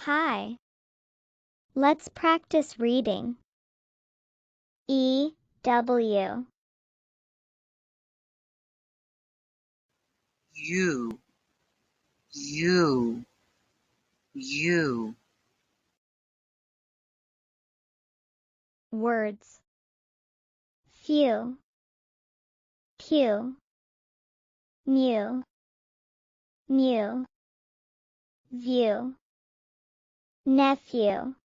Hi. Let's practice reading. E, W. U. Words. Few, pew, new, view, nephew.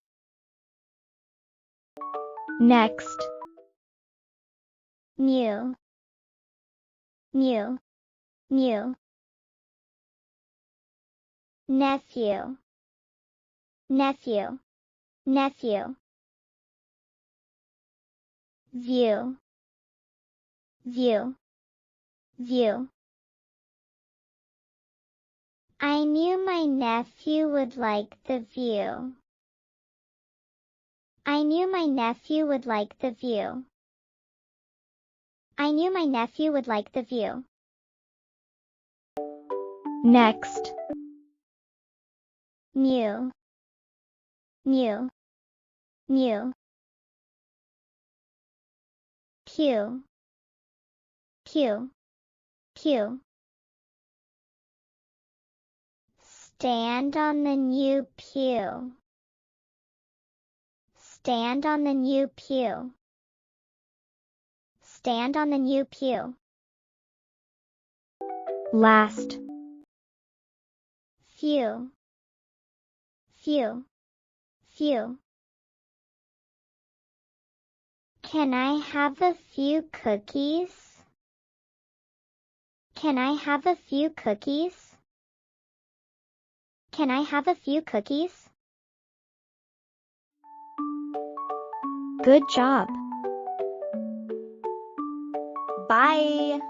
Next. New, nephew, view, view. I knew my nephew would like the view. I knew my nephew would like the view. I knew my nephew would like the view. Next. New, pew, pew. Stand on the new pew. Stand on the new pew. Stand on the new pew. Last. Few. Can I have a few cookies? Can I have a few cookies? Can I have a few cookies? Good job. Bye.